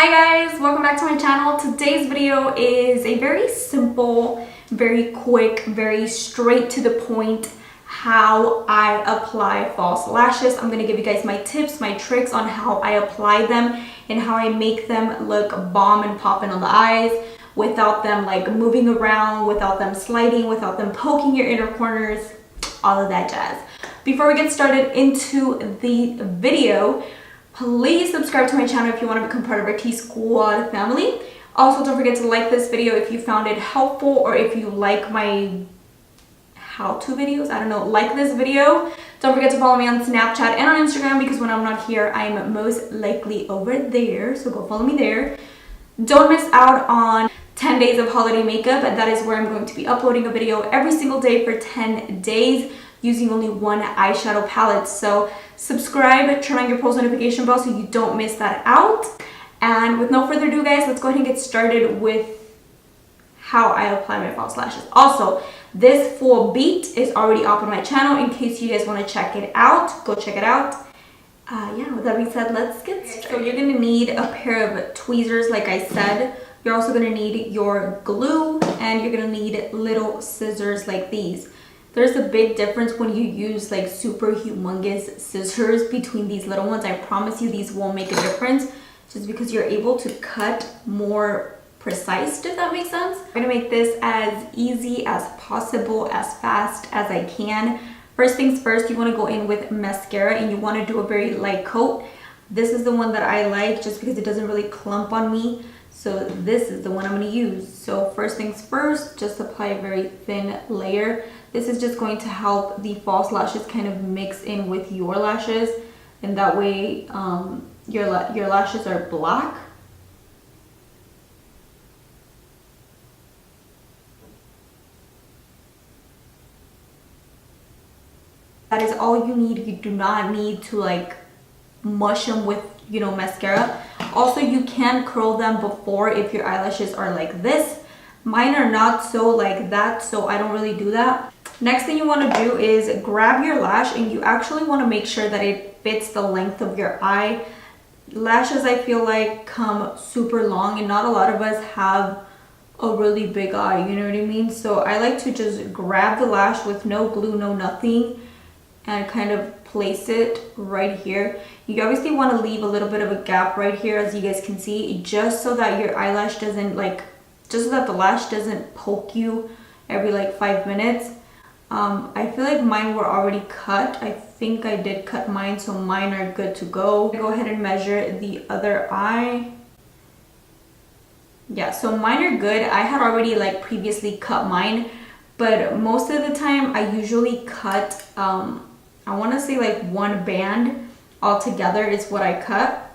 Hi guys, welcome back to my channel. Today's video is a very simple, very quick, very straight to the point how I apply false lashes. I'm going to give you guys my tips, my tricks on how I apply them and how I make them look bomb and popping on the eyes without them like moving around, without them sliding, without them poking your inner corners, all of that jazz. Before we get started into the video, please subscribe to my channel if you want to become part of our T-Squad family. Also, don't forget to like this video if you found it helpful or if you like my how-to videos. I don't know, like this video. Don't forget to follow me on Snapchat and on Instagram because when I'm not here, I'm most likely over there. So go follow me there. Don't miss out on 10 days of holiday makeup, and that is where I'm going to be uploading a video every single day for 10 days using only one eyeshadow palette. So subscribe, turn on your post notification bell so you don't miss that out. And with no further ado guys, let's go ahead and get started with how I apply my false lashes. Also, this full beat is already up on my channel in case you guys want to check it out. Go check it out. Yeah, with that being said, let's get started. So you're gonna need a pair of tweezers like I said. You're also gonna need your glue and you're gonna need little scissors like these. There's a big difference when you use like super humongous scissors between these little ones. I promise you these won't make a difference just because you're able to cut more precise, if that makes sense. I'm gonna make this as easy as possible, as fast as I can. First things first, you wanna go in with mascara and you wanna do a very light coat. This is the one that I like just because it doesn't really clump on me. So this is the one I'm gonna use. So first things first, just apply a very thin layer. This is just going to help the false lashes kind of mix in with your lashes, and that way your lashes are black. That is all you need. You do not need to like mush them with, you know, mascara. Also, you can curl them before if your eyelashes are like this. Mine are not so like that, so I don't really do that. Next thing you want to do is grab your lash and you actually want to make sure that it fits the length of your eye. Lashes, I feel like, come super long and not a lot of us have a really big eye, you know what I mean? So I like to just grab the lash with no glue, no nothing, and kind of place it right here. You obviously want to leave a little bit of a gap right here, as you guys can see, just so that your eyelash doesn't like, just so that the lash doesn't poke you every like 5 minutes. I feel like mine were already cut. I think I did cut mine, so mine are good to go. Go ahead and measure the other eye. Yeah, so mine are good. I had already like previously cut mine, but most of the time I usually cut, I want to say like one band altogether is what I cut,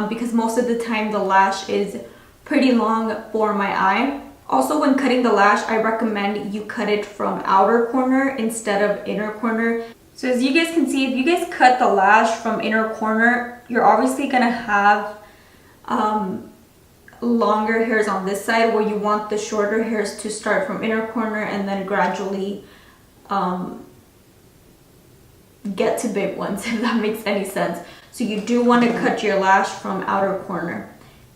because most of the time the lash is pretty long for my eye. Also, when cutting the lash, I recommend you cut it from outer corner instead of inner corner. So as you guys can see, if you guys cut the lash from inner corner, you're obviously gonna have longer hairs on this side, where you want the shorter hairs to start from inner corner and then gradually get to big ones, if that makes any sense. So you do want to cut your lash from outer corner.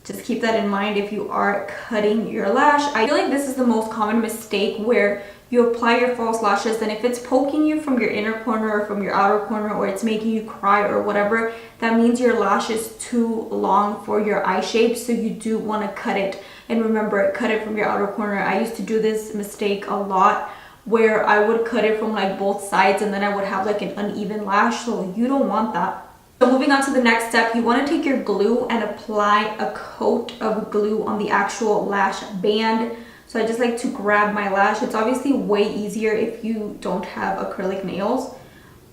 Just keep that in mind if you are cutting your lash. I feel like this is the most common mistake, where you apply your false lashes and if it's poking you from your inner corner or from your outer corner, or it's making you cry or whatever, that means your lash is too long for your eye shape. So you do want to cut it, and remember, cut it from your outer corner. I used to do this mistake a lot, where I would cut it from like both sides and then I would have like an uneven lash, so you don't want that. So moving on to the next step, you want to take your glue and apply a coat of glue on the actual lash band. So I just like to grab my lash. It's obviously way easier if you don't have acrylic nails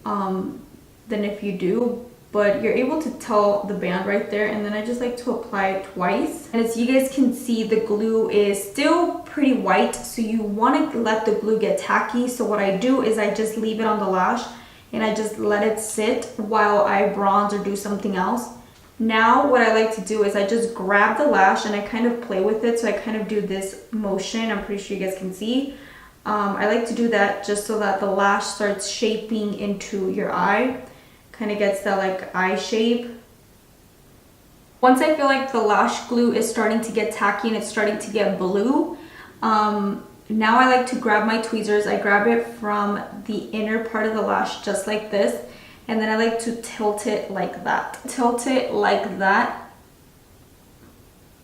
than if you do, but you're able to tell the band right there, and then I just like to apply it twice. And as you guys can see, the glue is still pretty white, so you want to let the glue get tacky. So what I do is I just leave it on the lash and I just let it sit while I bronze or do something else. Now what I like to do is I just grab the lash and I kind of play with it. So I kind of do this motion. I'm pretty sure you guys can see. I like to do that just so that the lash starts shaping into your eye. Kind of gets that like eye shape. Once I feel like the lash glue is starting to get tacky and it's starting to get blue, now I like to grab my tweezers. I grab it from the inner part of the lash just like this, and then I like to tilt it like that. Tilt it like that,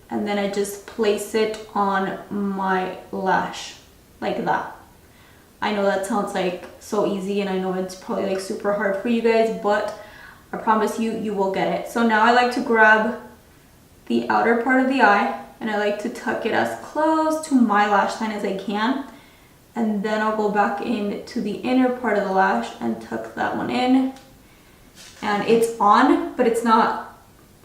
and then I just place it on my lash like that. I know that sounds like so easy, and I know it's probably like super hard for you guys, but I promise you, you will get it. So now I like to grab the outer part of the eye, and I like to tuck it as close to my lash line as I can. And then I'll go back into the inner part of the lash and tuck that one in. And it's on, but it's not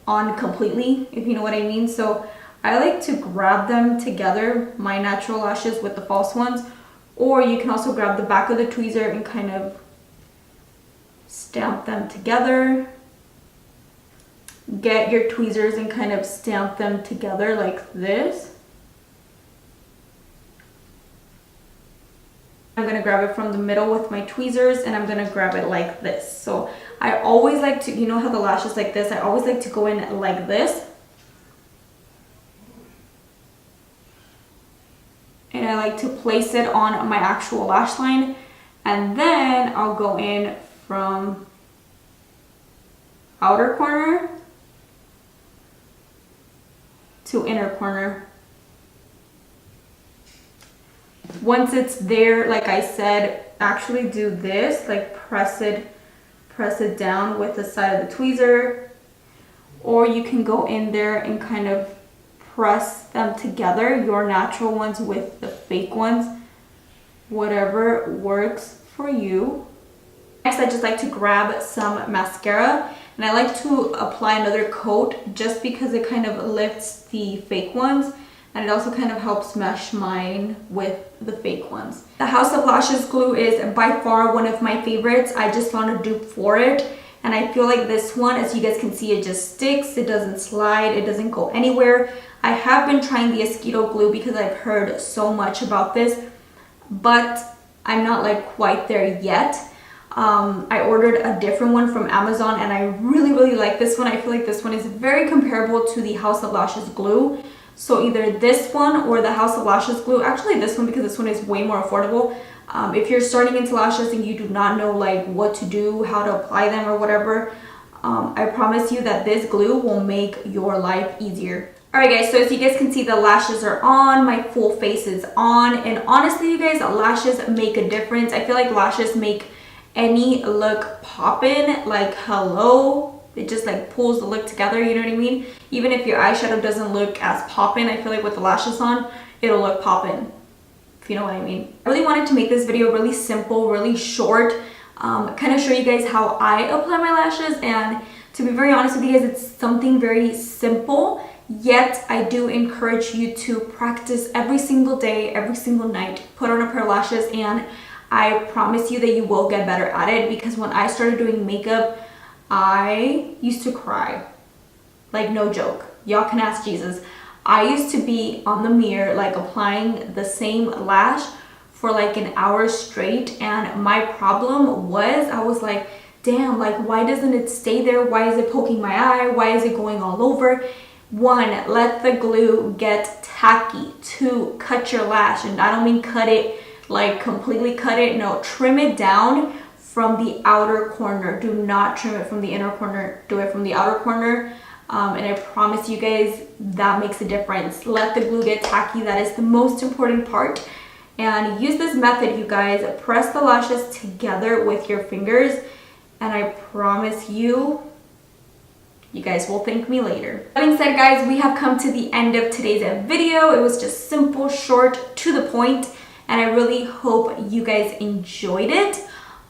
on completely, if you know what I mean. So I like to grab them together, my natural lashes with the false ones. Or you can also grab the back of the tweezer and kind of stamp them together. Get your tweezers and kind of stamp them together like this. I'm going to grab it from the middle with my tweezers, and I'm going to grab it like this. So I always like to, you know how the lash is like this? I always like to go in like this. And I like to place it on my actual lash line. And then I'll go in from outer corner to inner corner. Once it's there, like I said, actually do this, like press it down with the side of the tweezer, or you can go in there and kind of press them together, your natural ones with the fake ones, whatever works for you. Next, I just like to grab some mascara, and I like to apply another coat just because it kind of lifts the fake ones, and it also kind of helps mesh mine with the fake ones. The House of Lashes glue is by far one of my favorites. I just found a dupe for it, and I feel like this one, as you guys can see, it just sticks, it doesn't slide, it doesn't go anywhere. I have been trying the Esquito glue because I've heard so much about this, but I'm not like quite there yet. I ordered a different one from Amazon, and I really like this one. I feel like this one is very comparable to the House of Lashes glue. So either this one or the House of Lashes glue. Actually this one, because this one is way more affordable. If you're starting into lashes and you do not know like what to do, how to apply them or whatever, I promise you that this glue will make your life easier. Alright guys, so as you guys can see, the lashes are on, my full face is on, and honestly you guys, lashes make a difference. I feel like lashes make any look poppin', like hello. It just like pulls the look together, you know what I mean? Even if your eyeshadow doesn't look as poppin', I feel like with the lashes on, it'll look poppin', if you know what I mean. I really wanted to make this video really simple, really short, kind of show you guys how I apply my lashes, and to be very honest with you guys, it's something very simple, yet I do encourage you to practice every single day, every single night, put on a pair of lashes, and I promise you that you will get better at it, because when I started doing makeup, I used to cry, like no joke. Y'all can ask Jesus. I used to be on the mirror like applying the same lash for like an hour straight, and my problem was I was like, damn, like why doesn't it stay there? Why is it poking my eye? Why is it going all over? One, let the glue get tacky. Two, cut your lash, and I don't mean cut it like completely cut it, no, trim it down from the outer corner. Do not trim it from the inner corner, do it from the outer corner. And I promise you guys that makes a difference. Let the glue get tacky, that is the most important part. And use this method, you guys. Press the lashes together with your fingers, and I promise you, you guys will thank me later. That being said, guys, we have come to the end of today's video. It was just simple, short, to the point, and I really hope you guys enjoyed it.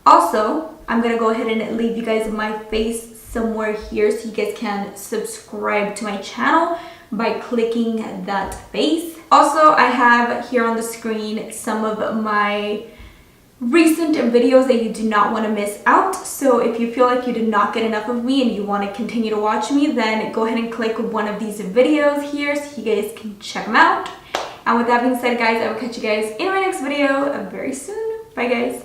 Also, I'm gonna go ahead and leave you guys my face somewhere here so you guys can subscribe to my channel by clicking that face. Also, I have here on the screen some of my recent videos that you do not want to miss out. So if you feel like you did not get enough of me and you want to continue to watch me, then go ahead and click one of these videos here so you guys can check them out. And with that being said, guys, I will catch you guys in my next video very soon. Bye, guys.